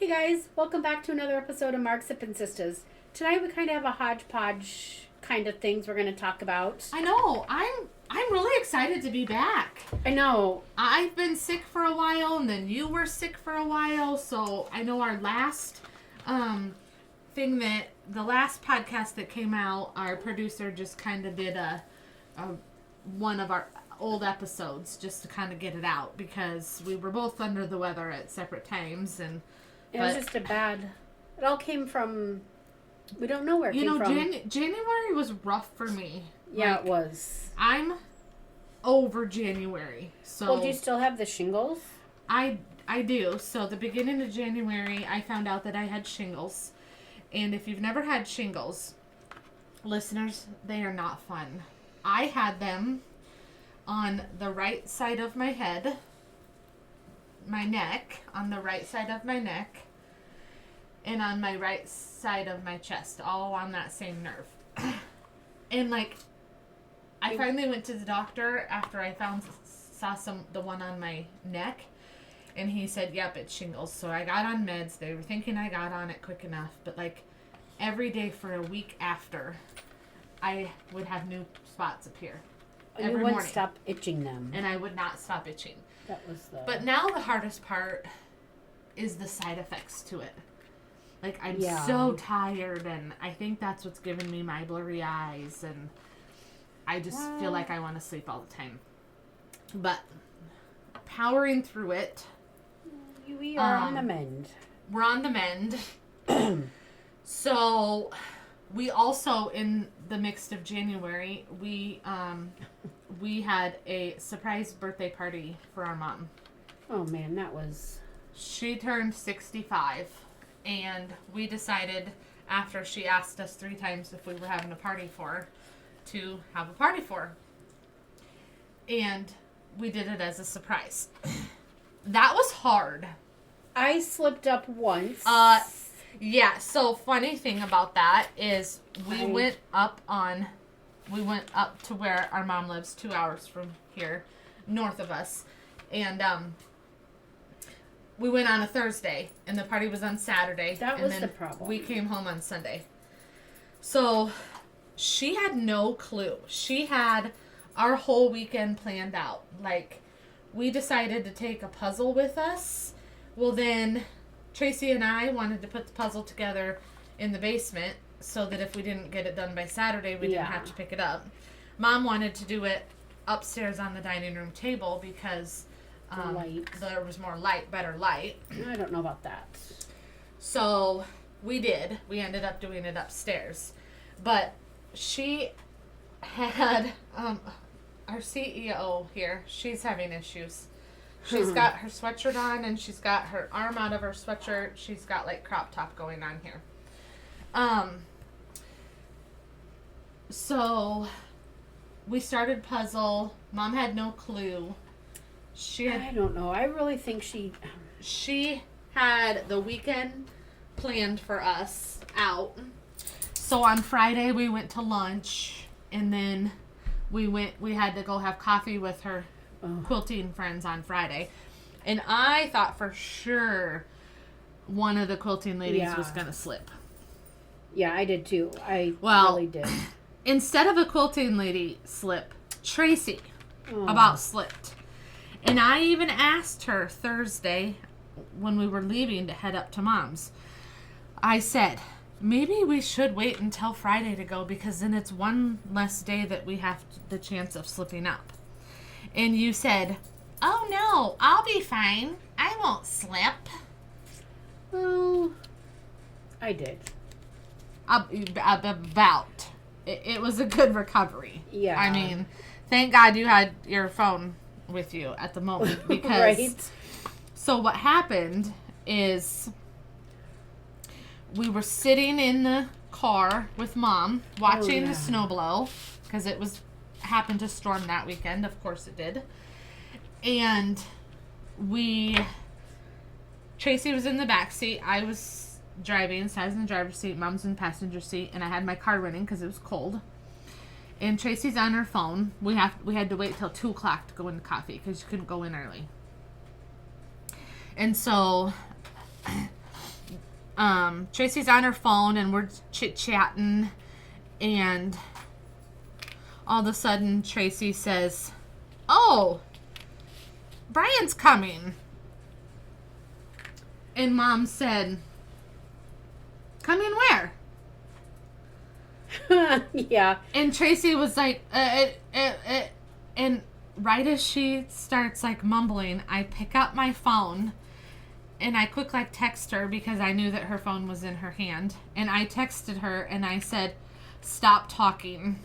Hey guys, welcome back to another episode of Mark Sip and Sistas. Tonight we kind of have a hodgepodge kind of things we're going to talk about. I know. I'm really excited to be back. I know. I've been sick for a while, and then you were sick for a while. So I know our last the last podcast that came out, our producer just kind of did a one of our old episodes just to kind of get it out because we were both under the weather at separate times, and it was just it all came from, we don't know where it came from. January was rough for me. Yeah, it was. I'm over January. So Well, do you still have the shingles? I do. So the beginning of January, I found out that I had shingles. And if you've never had shingles, listeners, they are not fun. I had them on the right side of my head, on the right side of my neck, and on my right side of my chest, all on that same nerve. And I finally went to the doctor after I saw the one on my neck, and he said, yep, it's shingles. So I got on meds. They were thinking I got on it quick enough, but every day for a week after, I would have new spots appear. And you wouldn't stop itching them. And I would not stop itching. That was But now the hardest part is the side effects to it. I'm so tired, and I think that's what's giving me my blurry eyes, and I just feel like I want to sleep all the time. But powering through it. We are on the mend. We're on the mend. So we also, in the midst of January, we had a surprise birthday party for our mom. Oh man, She turned 65, and we decided after she asked us 3 times if we were having a party for her, to have a party for her. And we did it as a surprise. That was hard. I slipped up once. Yeah, so funny thing about that is we went up to where our mom lives, 2 hours from here, north of us. And we went on a Thursday, and the party was on Saturday. That was the problem. We came home on Sunday. So she had no clue. She had our whole weekend planned out. We decided to take a puzzle with us. Well, then Tracy and I wanted to put the puzzle together in the basement so that if we didn't get it done by Saturday, we didn't have to pick it up. Mom wanted to do it upstairs on the dining room table because there was more light, better light. I don't know about that. So we did. We ended up doing it upstairs. But she had, our CEO here, she's having issues. She's got her sweatshirt on, and she's got her arm out of her sweatshirt. She's got crop top going on here. So we started puzzle. Mom had no clue. I don't know. I really think she had the weekend planned for us out. So on Friday we went to lunch, and then we had to go have coffee with her quilting friends on Friday. And I thought for sure one of the quilting ladies was going to slip. Yeah, I did too. Really did. Instead of a quilting lady slip, Tracy about slipped. And I even asked her Thursday when we were leaving to head up to Mom's. I said, maybe we should wait until Friday to go, because then it's one less day that we have the chance of slipping up. And you said, oh no, I'll be fine. I won't slip. Well, I did. About. It was a good recovery. Yeah. I mean, thank God you had your phone with you at the moment. Because right. So what happened is we were sitting in the car with Mom watching the snow blow, because it happened to storm that weekend. Of course it did. And Tracy was in the back seat. I was driving, so I was in the driver's seat. Mom's in the passenger seat, and I had my car running because it was cold. And Tracy's on her phone. We had to wait till 2 o'clock to go into coffee because you couldn't go in early. And so Tracy's on her phone and we're chit-chatting, and all of a sudden Tracy says, "Oh, Brian's coming." And Mom said, "Coming where?" Yeah. And Tracy was like, and right as she starts like mumbling, I pick up my phone and I quick like text her because I knew that her phone was in her hand. And I texted her and I said, "Stop talking."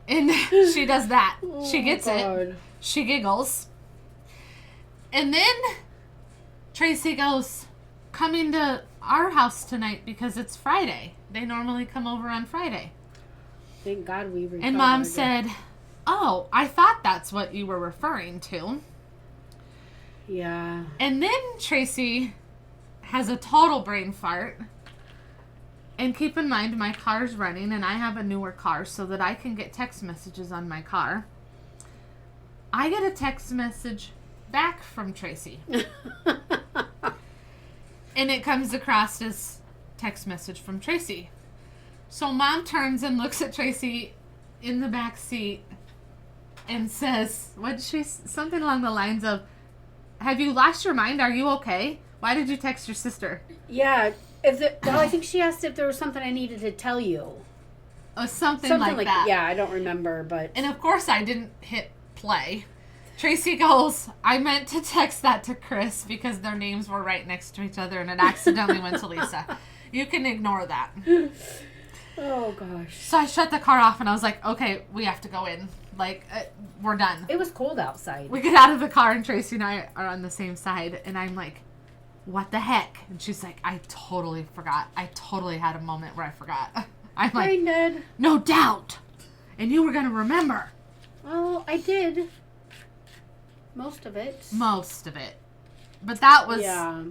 And she does that. She gets it. She giggles. And then Tracy goes, "Coming to our house tonight because it's Friday. They normally come over on Friday." Thank God we recovered. And Mom said, "Oh, I thought that's what you were referring to." Yeah. And then Tracy has a total brain fart. And keep in mind, my car's running, and I have a newer car so that I can get text messages on my car. I get a text message back from Tracy. And it comes across as text message from Tracy. So Mom turns and looks at Tracy in the back seat and says, something along the lines of, "Have you lost your mind? Are you okay? Why did you text your sister?" Yeah. I think she asked if there was something I needed to tell you. Something like that. Yeah, I don't remember, but. And of course I didn't hit play. Tracy goes, "I meant to text that to Chris because their names were right next to each other and it accidentally went to Lisa. You can ignore that." Oh, gosh. So I shut the car off and I was like, "Okay, we have to go in. Like, we're done." It was cold outside. We get out of the car and Tracy and I are on the same side. And I'm like, "What the heck?" And she's like, "I totally forgot. I totally had a moment where I forgot." I'm like, I did. "No doubt. And you were going to remember." Well, I did. Most of it. Most of it. But that was Yeah.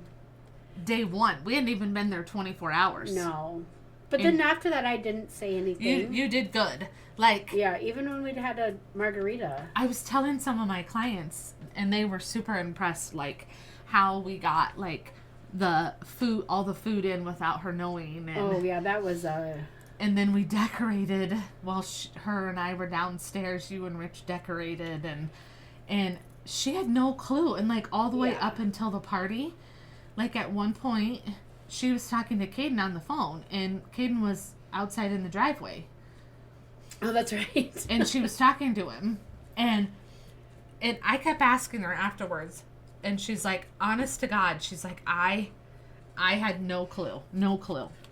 day one. We hadn't even been there 24 hours. No. But then after that, I didn't say anything. You did good. Like, yeah, even when we'd had a margarita. I was telling some of my clients, and they were super impressed, like, how we got, like, the food, all the food in without her knowing. And, oh, yeah, that was and then we decorated while her and I were downstairs. You and Rich decorated, and she had no clue. And, like, all the way up until the party, like, at one point, she was talking to Caden on the phone, and Caden was outside in the driveway. Oh, that's right. And she was talking to him, and I kept asking her afterwards, and she's like, honest to God, she's like, I had no clue.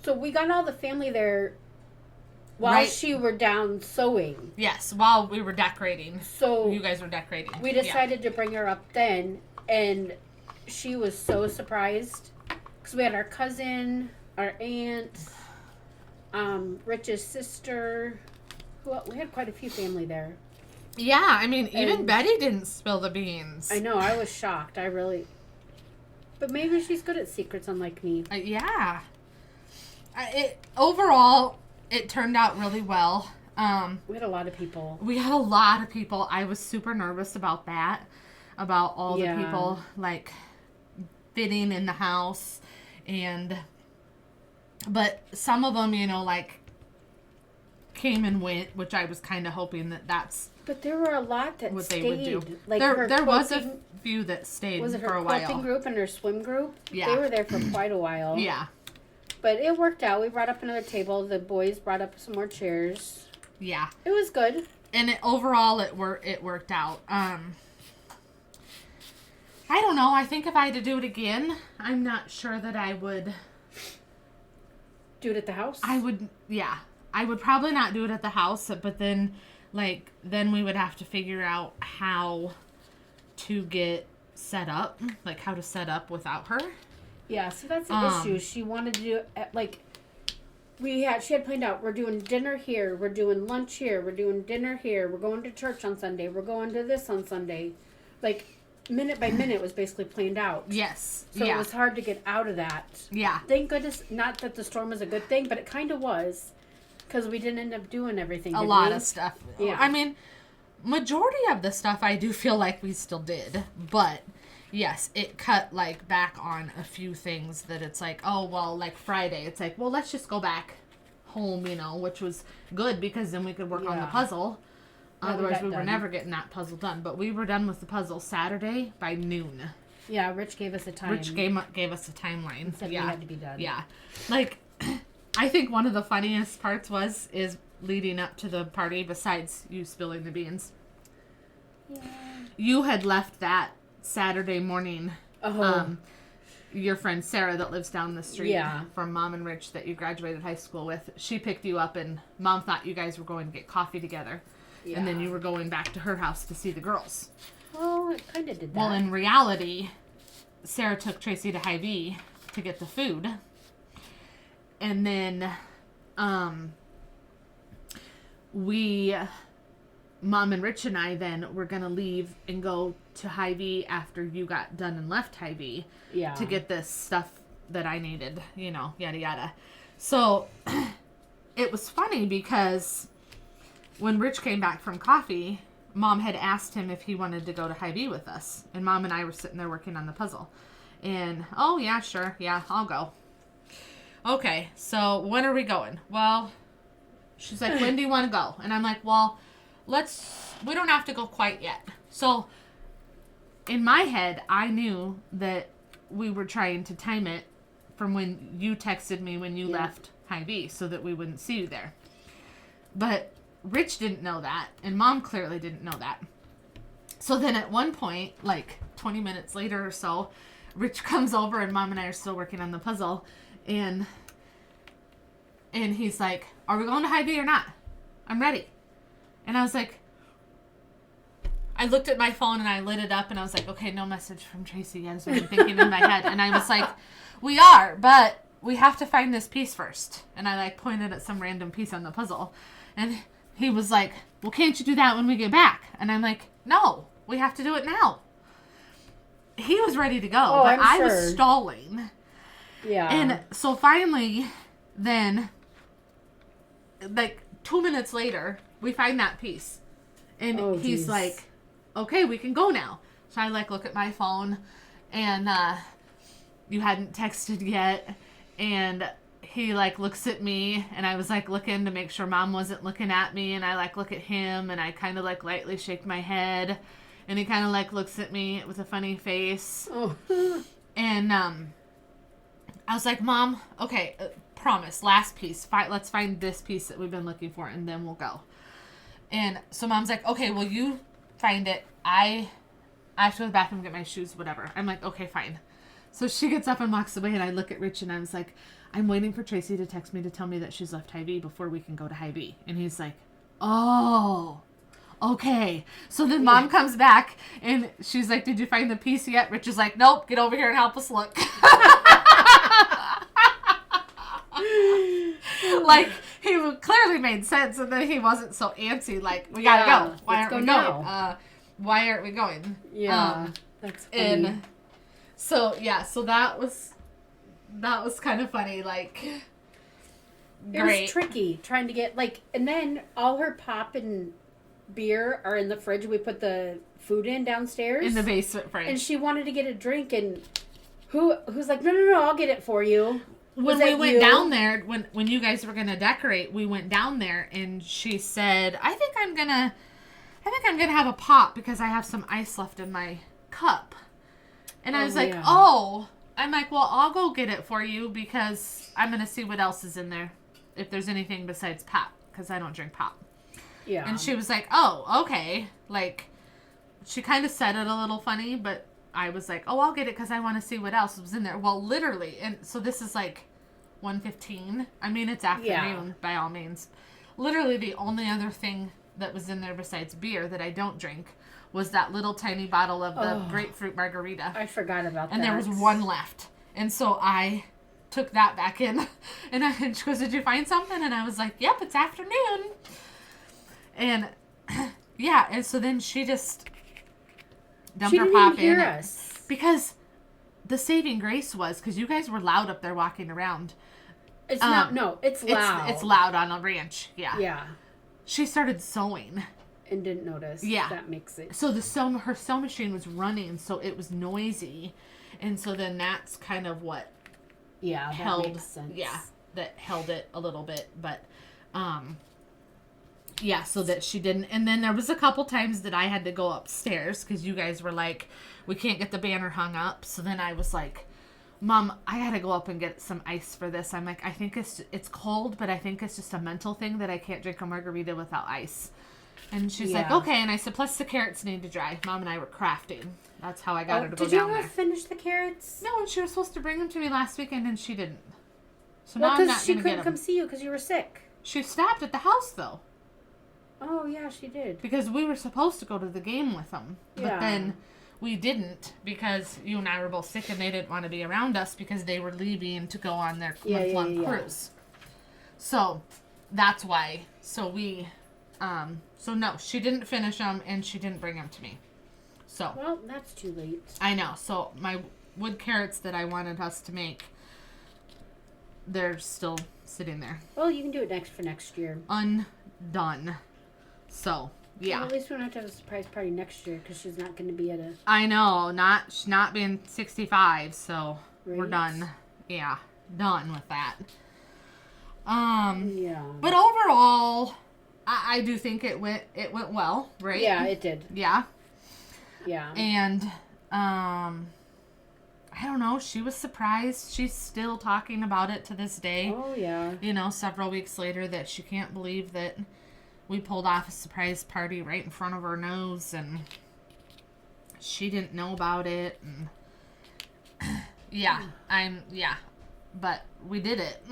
So we got all the family there while she were down sewing. Yes, while we were decorating. So you guys were decorating. We decided to bring her up then, and she was so surprised. Because we had our cousin, our aunt, Rich's sister. We had quite a few family there. Yeah, I mean, even Betty didn't spill the beans. I know, I was shocked. But maybe she's good at secrets, unlike me. Yeah. Overall, it turned out really well. We had a lot of people. I was super nervous about that. About all the people, like, fitting in the house. But some of them, like, came and went, which I was kind of hoping that's But there were a lot that what stayed. they would do. Like there was a few that stayed for a while. Was it her quilting group and her swim group? Yeah. They were there for quite a while. Yeah. But it worked out. We brought up another table. The boys brought up some more chairs. Yeah. It was good. And overall, it worked out. I don't know. I think if I had to do it again, I'm not sure that I would do it at the house. I would probably not do it at the house, but then we would have to figure out how to get set up, like how to set up without her. Yeah, so that's the issue. She wanted to do she had planned out, we're doing dinner here, we're doing lunch here, we're doing dinner here, we're going to church on Sunday, we're going to this on Sunday. Like, minute by minute was basically planned out. Yes. So it was hard to get out of that. Yeah. Thank goodness, not that the storm was a good thing, but it kind of was. Because we didn't end up doing everything, a lot of stuff. Yeah. I mean, majority of the stuff I do feel like we still did. But, yes, it cut like back on a few things that it's like, oh, well, like Friday, it's like, well, let's just go back home, you know, which was good because then we could work on the puzzle. Otherwise, we were never getting that puzzle done. But we were done with the puzzle Saturday by noon. Yeah, Rich gave us a time. Rich gave us a timeline. And said we had to be done. Yeah. Like, I think one of the funniest parts is leading up to the party, besides you spilling the beans. Yeah. You had left that Saturday morning. Your friend Sarah that lives down the street from Mom and Rich that you graduated high school with, she picked you up and Mom thought you guys were going to get coffee together. Yeah. And then you were going back to her house to see the girls. Well, it kind of did that. Well, in reality, Sarah took Tracy to Hy-Vee to get the food. And then Mom and Rich and I then were going to leave and go to Hy-Vee after you got done and left Hy-Vee to get this stuff that I needed, you know, yada yada. So it was funny because when Rich came back from coffee, Mom had asked him if he wanted to go to Hy-Vee with us. And Mom and I were sitting there working on the puzzle. And, oh, yeah, sure. Yeah, I'll go. Okay, so when are we going? Well, she's like, when do you want to go? And I'm like, well, we don't have to go quite yet. So in my head, I knew that we were trying to time it from when you texted me when you left Hy-Vee so that we wouldn't see you there. But Rich didn't know that, and Mom clearly didn't know that. So then at one point, like 20 minutes later or so, Rich comes over and Mom and I are still working on the puzzle, and he's like, are we going to Hy-Vee or not? I'm ready. And I was like, I looked at my phone and I lit it up and I was like, okay, no message from Tracy yet, is what I'm thinking in my head. And I was like, we are, but we have to find this piece first. And I like pointed at some random piece on the puzzle, and he was like, well, can't you do that when we get back? And I'm like, no, we have to do it now. He was ready to go, but I was stalling. Yeah. And so finally, then, like 2 minutes later, we find that piece. And he's like, okay, we can go now. So I like look at my phone, and you hadn't texted yet. And he like looks at me, and I was like looking to make sure Mom wasn't looking at me, and I like look at him, and I kind of like lightly shake my head, and he kind of like looks at me with a funny face. And I was like, Mom, okay, promise, last piece, let's find this piece that we've been looking for, and then we'll go. And so Mom's like, okay, well, you find it, I have to go to the bathroom, get my shoes, whatever. I'm like, okay, fine. So she gets up and walks away, and I look at Rich, and I was like, I'm waiting for Tracy to text me to tell me that she's left Hy-Vee before we can go to Hy-Vee. And he's like, oh, okay. So then Mom comes back, and she's like, did you find the piece yet? Rich is like, nope, get over here and help us look. Like, he clearly made sense, and then he wasn't so antsy, like, we gotta go. Why aren't we going? Why aren't we going? Yeah, that's funny. And so, yeah, so that was kind of funny, like, great. It was tricky trying to get, like, and then all her pop and beer are in the fridge. We put the food in downstairs. In the basement fridge. And she wanted to get a drink, and who's like, no, I'll get it for you. When we went down there, when you guys were going to decorate, we went down there, and she said, I think I'm going to have a pop because I have some ice left in my cup. And I was like, I'm like, well, I'll go get it for you because I'm going to see what else is in there. If there's anything besides pop, because I don't drink pop. Yeah. And she was like, oh, okay. Like, she kind of said it a little funny, but I was like, oh, I'll get it because I want to see what else was in there. Well, literally, and so this is like 1:15. I mean, it's afternoon by all means. Literally, the only other thing that was in there besides beer that I don't drink was that little tiny bottle of the grapefruit margarita. I forgot about that. And there was one left. And so I took that back in. And she goes, did you find something? And I was like, yep, it's afternoon. And yeah, and so then she just dumped her pop in. She didn't hear us. Because the saving grace was, because you guys were loud up there walking around. It's not, no, it's loud. It's loud on a ranch, yeah. Yeah. She started sewing. And didn't notice. Yeah. That makes it. So her sewing machine was running, so it was noisy. And so then that's kind of what that makes sense. Yeah, that held it a little bit. But, so that she didn't. And then there was a couple times that I had to go upstairs because you guys were like, we can't get the banner hung up. So then I was like, Mom, I gotta go up and get some ice for this. I'm like, I think it's cold, but I think it's just a mental thing that I can't drink a margarita without ice. And she's like, okay. And I said, plus the carrots need to dry. Mom and I were crafting. That's how I got her to go down there. Did you ever finish the carrots? No, and she was supposed to bring them to me last weekend, and she didn't. So well, now I'm not going to get them. because she couldn't come see you because you were sick. She stopped at the house, though. Oh, yeah, she did. Because we were supposed to go to the game with them. But then we didn't because you and I were both sick, and they didn't want to be around us because they were leaving to go on their month-long cruise. So that's why. So we... so no, she didn't finish them, and she didn't bring them to me. So. Well, that's too late. I know. So my wood carrots that I wanted us to make, they're still sitting there. Well, you can do it for next year. Undone. So, yeah. Well, at least we don't have to have a surprise party next year because she's not going to be at a... I know. She's not being 65, so we're done. Yeah. Done with that. Yeah. But overall... I do think it went well, right? Yeah, it did. Yeah. Yeah. And I don't know, she was surprised. She's still talking about it to this day. Oh, yeah. You know, several weeks later that she can't believe that we pulled off a surprise party right in front of her nose and she didn't know about it and but we did it.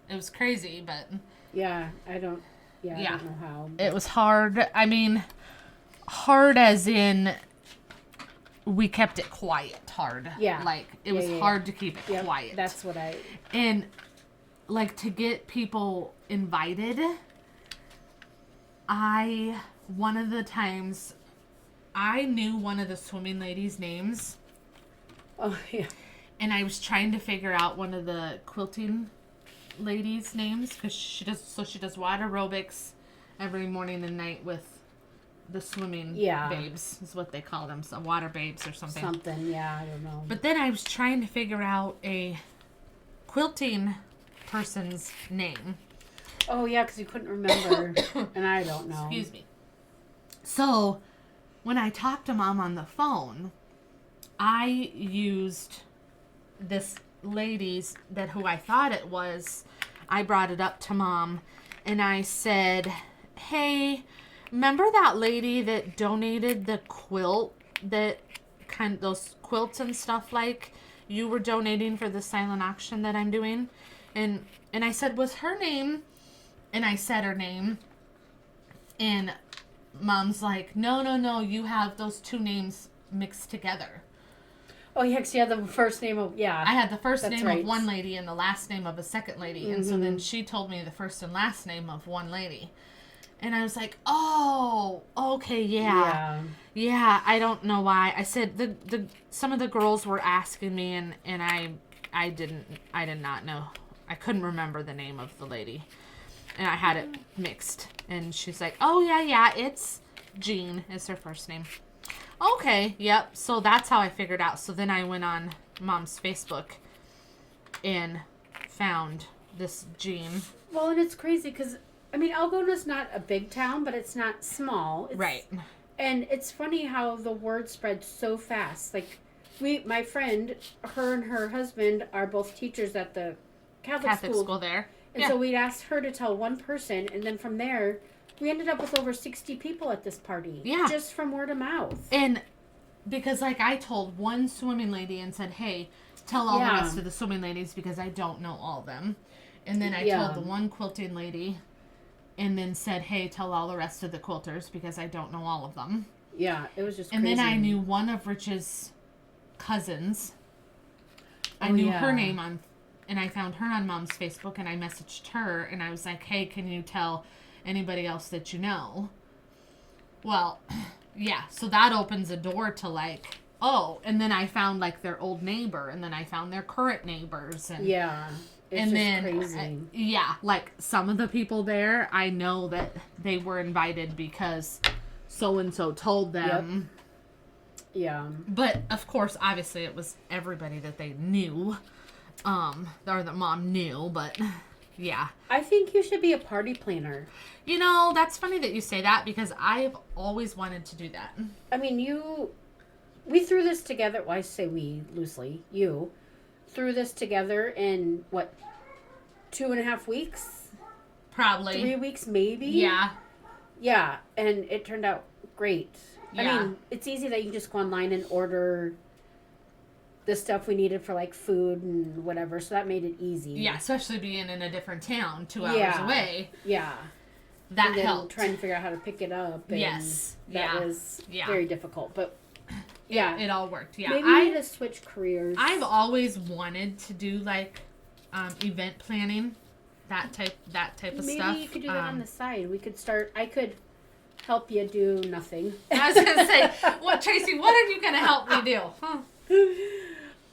It was crazy, but I don't know how. It was hard. I mean, hard as in we kept it quiet. Hard. Yeah. Like, it was hard to keep it quiet. That's what And, like, to get people invited, one of the times, I knew one of the swimming ladies' names. Oh, yeah. And I was trying to figure out one of the quilting ladies' names because she does water aerobics every morning and night with the swimming babes is what they call them, so water babes or something. I don't know. But then I was trying to figure out a quilting person's name. Oh yeah, because you couldn't remember, and I don't know. Excuse me. So when I talked to Mom on the phone, I used this lady's who I thought it was. I brought it up to Mom and I said, hey, remember that lady that donated the quilt, those quilts and stuff like you were donating for the silent auction that I'm doing? And I said, was her name? And I said her name. And Mom's like, no, you have those two names mixed together. Oh, yeah, because you had the first name of, I had the first name of one lady and the last name of a second lady. Mm-hmm. And so then she told me the first and last name of one lady. And I was like, oh, okay, yeah. Yeah, I don't know why. I said some of the girls were asking me and I did not know. I couldn't remember the name of the lady. And I had it mixed. And she's like, oh, yeah, it's Jean is her first name. Okay, yep. So that's how I figured out. So then I went on Mom's Facebook and found this Jean. Well, and it's crazy because, I mean, Algona's not a big town, but it's not small. Right. And it's funny how the word spread so fast. Like, my friend, her and her husband are both teachers at the Catholic school there. And so we'd asked her to tell one person, and then from there, we ended up with over 60 people at this party. Yeah. Just from word of mouth. And because, like, I told one swimming lady and said, hey, tell all the rest of the swimming ladies because I don't know all of them. And then I told the one quilting lady and then said, hey, tell all the rest of the quilters because I don't know all of them. Yeah, it was just and crazy. then I knew one of Rich's cousins. I knew her name and I found her on Mom's Facebook and I messaged her and I was like, hey, can you tell anybody else that you know? Well, yeah, so that opens a door to, like, oh, and then I found like their old neighbor, and then I found their current neighbors, and Yeah. It's and just then crazy. yeah, like some of the people there, I know that they were invited because so and so told them. Yeah. But of course, obviously, it was everybody that they knew, or that mom knew. But yeah, I think you should be a party planner. you know, that's funny that you say that because I've always wanted to do that. I mean, we threw this together. Well, I say we loosely. You threw this together in what, 2.5 weeks? Probably 3 weeks, maybe? Yeah. Yeah, and it turned out great. Yeah. I mean, it's easy that you can just go online and order the stuff we needed for like food and whatever, so that made it easy. Yeah, especially being in a different town, 2 hours Yeah. away. Yeah. That and then helped. trying to figure out how to pick it up. And Yes. That Yeah. was Yeah. very difficult. But yeah. It all worked. Yeah. Maybe we need to switch careers. I've always wanted to do like event planning, that type of Maybe stuff. you could do that on the side. We could start. I could help you do nothing. I was gonna say, what, Tracy? What are you gonna help me do? Huh.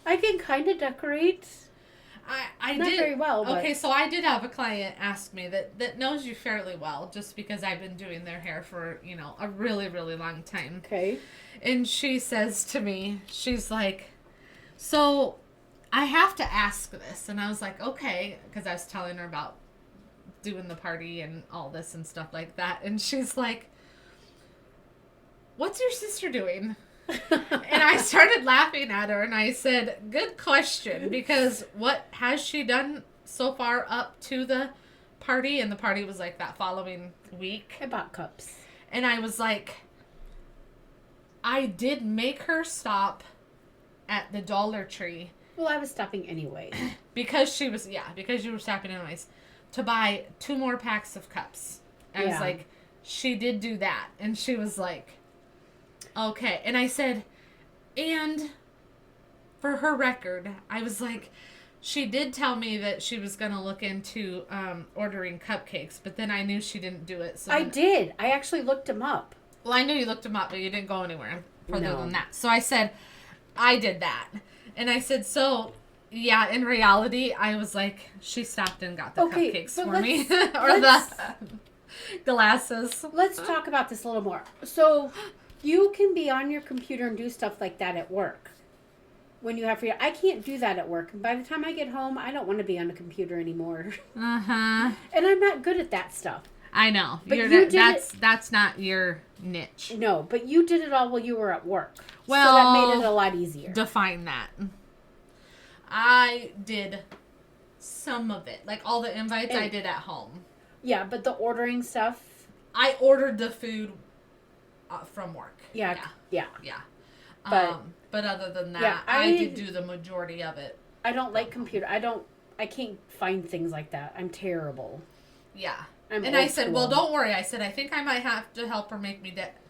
I can kind of decorate. I Not did very well, but okay. So I did have a client ask me that knows you fairly well, just because I've been doing their hair for a really long time. okay. And she says to me, she's like, so I have to ask this. And I was like, okay, because I was telling her about doing the party and all this and stuff like that. And she's like, what's your sister doing? And I started laughing at her and I said, good question, because what has she done so far up to the party? And the party was like that following week. I bought cups. And I was like, I did make her stop at the Dollar Tree. Well, I was stopping anyway. Because you were stopping anyways, to buy 2 more packs of cups. I was like, she did do that. And she was like, okay. And I said, and for her record, I was like, she did tell me that she was going to look into ordering cupcakes, but then I knew she didn't do it. So I did. I actually looked them up. Well, I knew you looked them up, but you didn't go anywhere further No. than that. So I said, I did that. And I said, so, yeah, in reality, I was like, she stopped and got the cupcakes but for me. let's- Or the glasses. Let's talk about this a little more. So, you can be on your computer and do stuff like that at work. When you have free, I can't do that at work. By the time I get home, I don't want to be on a computer anymore. Uh-huh. And I'm not good at that stuff. I know. But you did that's not your niche. No, but you did it all while you were at work. Well, so that made it a lot easier. Define that. I did some of it. Like all the invites I did at home. Yeah, but the ordering stuff. I ordered the food from work. Yeah. But other than that, Yeah, I did do the majority of it. I don't like computer. I can't find things like that. I'm terrible. Yeah. I'm And old I said, school. well, don't worry. I said, I think I might have to help her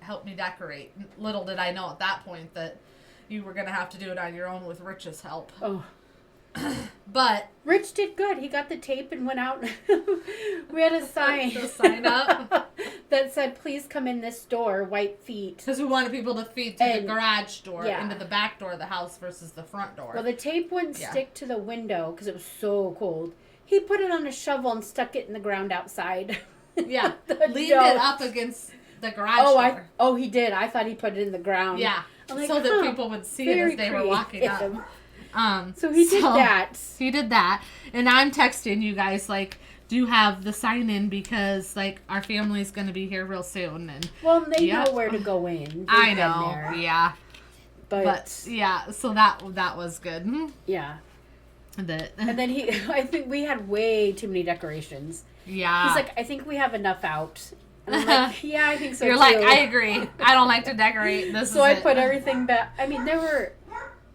help me decorate. Little did I know at that point that you were going to have to do it on your own with Rich's help. Oh. But Rich did good. He got the tape and went out. We had a sign. to sign up. that said, please come in this door, white feet. Because we wanted people to feed to the And- garage door, yeah. into the back door of the house versus the front door. Well, the tape wouldn't Yeah. stick to the window because it was so cold. He put it on a shovel and stuck it in the ground outside. Yeah. The Leaned note. it up against the garage door. He did. I thought he put it in the ground. Yeah. I'm like, so that huh, people would see it very as they were walking up. creative. Um, So he did that. He did that. And I'm texting you guys, like, do you have the sign in because, like, our family's going to be here real soon. And Well, they Yep. know where to go in. They've I been know. there. Yeah. But yeah, so that was good. yeah. That, And then I think we had way too many decorations. yeah. He's like, I think we have enough out. And I'm like, yeah, I think so You're too. like, I agree. I don't like to decorate. So I put everything back. I mean,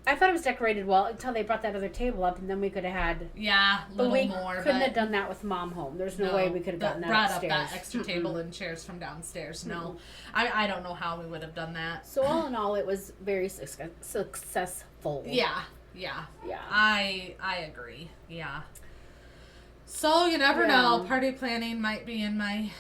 I thought it was decorated well until they brought that other table up, and then we could have had. Yeah, a But little we more. couldn't but have done that with Mom home. There's no way we could have gotten that brought upstairs. up that extra table and chairs from downstairs. No, I don't know how we would have done that. So all in all, it was very successful. Yeah. Yeah. I agree. Yeah. So you never Yeah. know. Party planning might be in my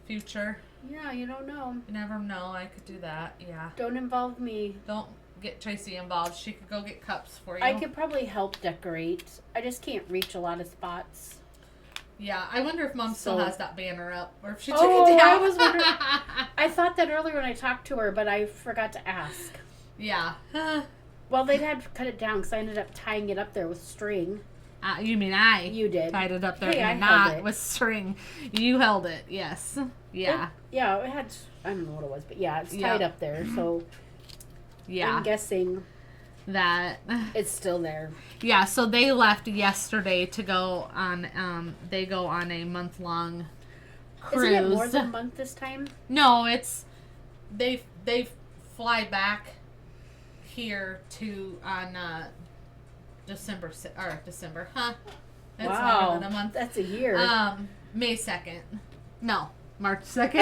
future. Yeah, you don't know. You never know. I could do that. Yeah. Don't involve me. Don't get Tracy involved. She could go get cups for you. I could probably help decorate. I just can't reach a lot of spots. Yeah, I wonder if Mom still has that banner up, or if she took Oh, it down. I was wondering. I thought that earlier when I talked to her, but I forgot to ask. Yeah. Well, they'd had to cut it down because I ended up tying it up there with string. You mean I? You did. Tied it up there Hey, I in a held knot it. with string. You held it, yes. Yeah. It had, I don't know what it was, but yeah, it's tied up there, so yeah. I'm guessing that it's still there. Yeah, so they left yesterday to go on, they go on a month-long cruise. Isn't it more than a month this time? No, it's, they fly back here to, on, December, huh? That's Wow, more than a month. that's a year. May 2nd. No, March 2nd.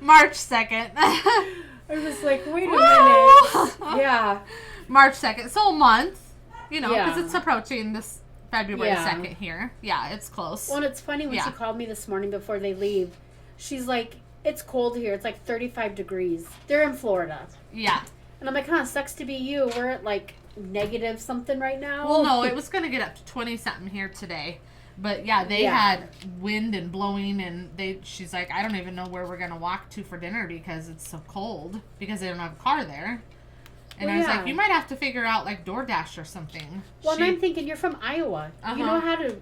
March 2nd. I was like, wait a minute. Yeah. March 2nd. So a month, because Yeah. it's approaching this February Yeah. 2nd here. Yeah, it's close. Well, and it's funny when she called me this morning before they leave. She's like, it's cold here. It's like 35 degrees. They're in Florida. Yeah. And I'm like, huh, sucks to be you. We're at like negative something right now. Well, no, it was going to get up to 20-something here today. But yeah, they had wind and blowing, and she's like, I don't even know where we're going to walk to for dinner because it's so cold, because they don't have a car there. And I was like, you might have to figure out like DoorDash or something. Well, and I'm thinking, you're from Iowa. You know how to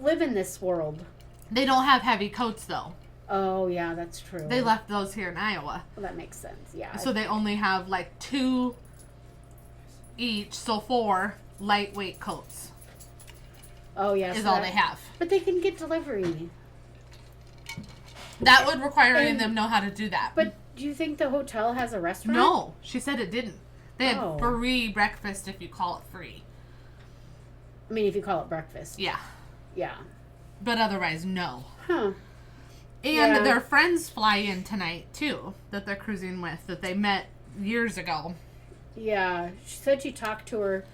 live in this world. They don't have heavy coats, though. Oh, yeah, that's true. They left those here in Iowa. Well, that makes sense, yeah. So they only have like 2 each, so 4 lightweight coats. Oh, yeah. Is all they have. But they can get delivery. That would require them know how to do that. But do you think the hotel has a restaurant? No, she said it didn't. They had Oh. free breakfast if you call it free. I mean, if you call it breakfast. Yeah. Yeah. But otherwise, no. Huh. And their friends fly in tonight, too, that they're cruising with, that they met years ago. Yeah. She said she talked to her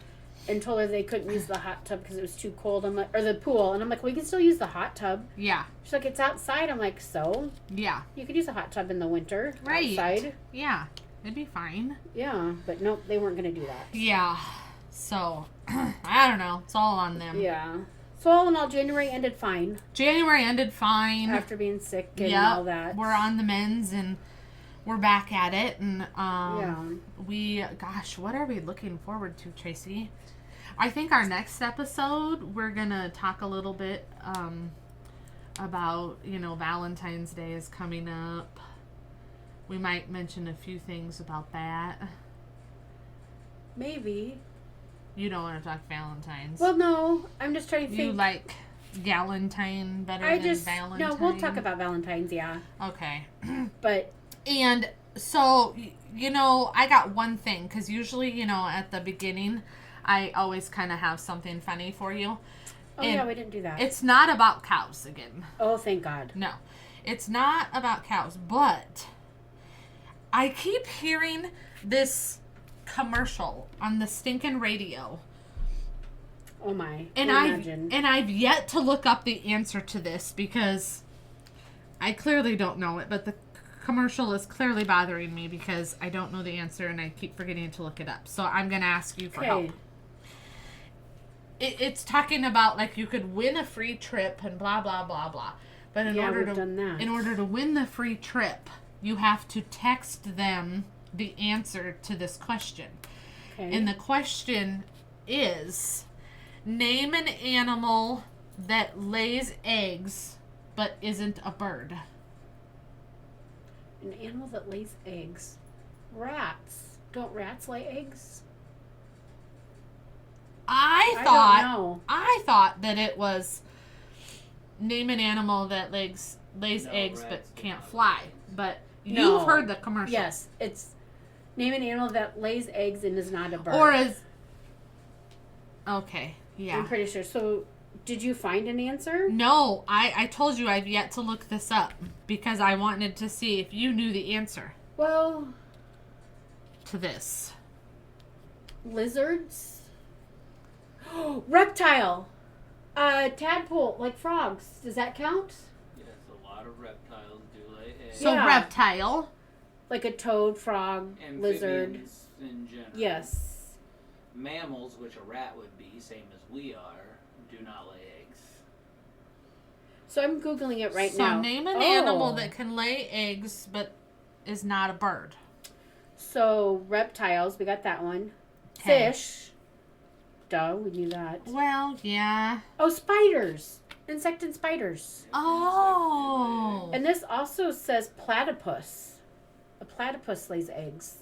and told her they couldn't use the hot tub because it was too cold. I'm like, or the pool. And I'm like, well, you can still use the hot tub. Yeah. She's like, it's outside. I'm like, so? Yeah. You could use a hot tub in the winter. Right. Outside. Yeah. It'd be fine. Yeah. But nope, they weren't going to do that. Yeah. So, I don't know. It's all on them. Yeah. So all in all, January ended fine. January ended fine. After being sick and all that. We're on the mends and we're back at it. And gosh, what are we looking forward to, Tracy? I think our next episode, we're going to talk a little bit about, Valentine's Day is coming up. We might mention a few things about that. Maybe. You don't want to talk Valentine's. Well, no. I'm just trying to think. You like Galentine better than Valentine? No, we'll talk about Valentine's, yeah. Okay. But. And so, I got one thing, because usually, at the beginning, I always kind of have something funny for you. Oh, yeah, we didn't do that. It's not about cows again. Oh, thank God. No. It's not about cows, but I keep hearing this commercial on the stinking radio. Oh, my. And I've yet to look up the answer to this, because I clearly don't know it, but the commercial is clearly bothering me because I don't know the answer and I keep forgetting to look it up. So I'm going to ask you for help. It's talking about like you could win a free trip and blah blah blah blah. But in order to win the free trip, you have to text them the answer to this question. Okay. And the question is, name an animal that lays eggs but isn't a bird. An animal that lays eggs. Rats. Don't rats lay eggs? I thought that it was name an animal that lays eggs but can't fly. But you've heard the commercial. Yes, it's name an animal that lays eggs and is not a bird. Or is... Okay, yeah. I'm pretty sure. So, did you find an answer? No, I told you I've yet to look this up because I wanted to see if you knew the answer. Well... To this. Lizards? Reptile! Tadpole, like frogs. Does that count? Yes, a lot of reptiles do lay eggs. So reptile. Like a toad, frog, lizard. Amphibians in general. Yes. Mammals, which a rat would be, same as we are, do not lay eggs. So I'm Googling it right so now. name an animal that can lay eggs but is not a bird. So reptiles, we got that one. 'Kay. Fish. Duh, we knew that. Well, yeah. Oh, spiders. Insect and spiders. Oh. And this also says platypus. A platypus lays eggs.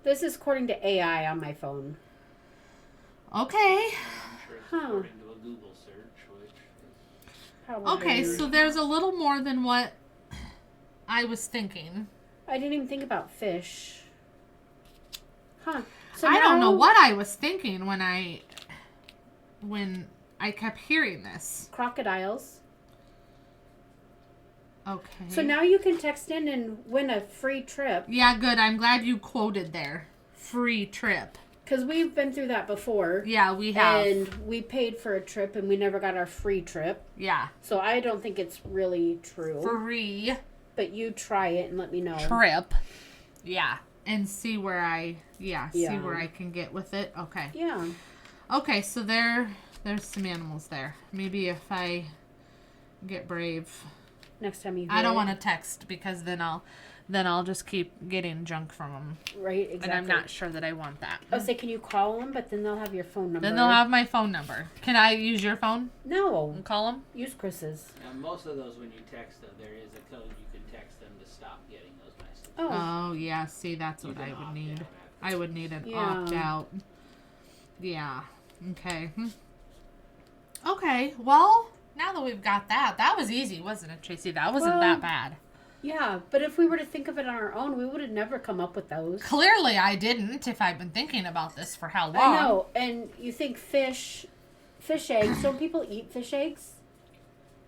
This is according to AI on my phone. Okay. I'm sure it's Huh. according to a Google search, which is... Probably. Okay, so there's a little more than what I was thinking. I didn't even think about fish. Huh. So I don't know now- what I was thinking when I kept hearing this. Crocodiles. Okay. So now you can text in and win a free trip. Yeah, good. I'm glad you quoted there. Free trip. Because we've been through that before. Yeah, we have. And we paid for a trip and we never got our free trip. Yeah. So I don't think it's really true. Free But you try it and let me know. trip. Yeah. And see where see Yeah. where I can get with it. Okay. Yeah. Okay, so there's some animals there. Maybe if I get brave. Next time you hear I don't it. want to text because then I'll just keep getting junk from them. Right, exactly. And I'm not sure that I want that. I'll say, can you call them? But then they'll have your phone number. Then they'll have my phone number. Can I use your phone No. and call them? Use Chris's. Now, most of those, when you text them, there is a code you can text them to stop getting those messages. Oh. Oh, yeah. See, that's You what can I would opt need. out I would need an Yeah. opt-out. Yeah. Okay. Okay. Well, now that we've got that was easy, wasn't it, Tracy? That wasn't Well, that bad. Yeah, but if we were to think of it on our own, we would have never come up with those. Clearly, I didn't. If I've been thinking about this for how long? I know. And you think fish eggs. Don't people eat fish eggs?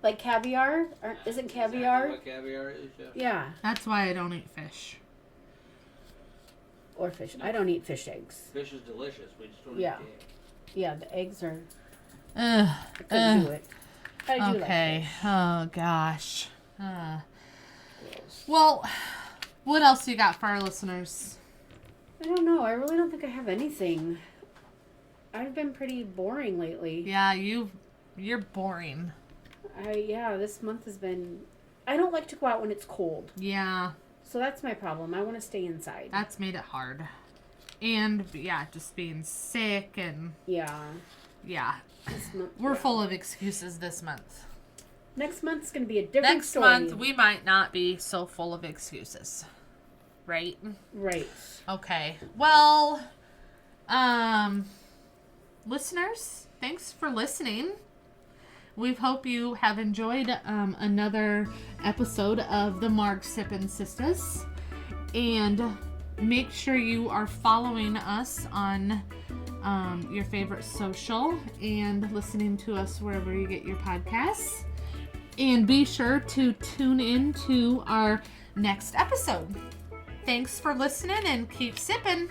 Like caviar? Isn't caviar? Exactly what caviar is, yeah. Yeah. That's why I don't eat fish. Or fish. I don't eat fish eggs. Fish is delicious. We just don't Yeah. eat the egg. Yeah, the eggs are. Ugh. I couldn't do it. I do Okay. like fish. Oh gosh. Well, what else you got for our listeners? I don't know. I really don't think I have anything. I've been pretty boring lately. Yeah, you're boring. This month has been. I don't like to go out when it's cold. Yeah, So that's my problem. I want to stay inside. that's made it hard. And yeah, just being sick and Yeah. This month, we're full of excuses this month. Next month's going to be a different Next story. month we might not be so full of excuses. Right? Right. Okay. Well, listeners, thanks for listening. We hope you have enjoyed another episode of the Marg Sippin' Sistas. And make sure you are following us on your favorite social and listening to us wherever you get your podcasts. And be sure to tune in to our next episode. Thanks for listening and keep sipping.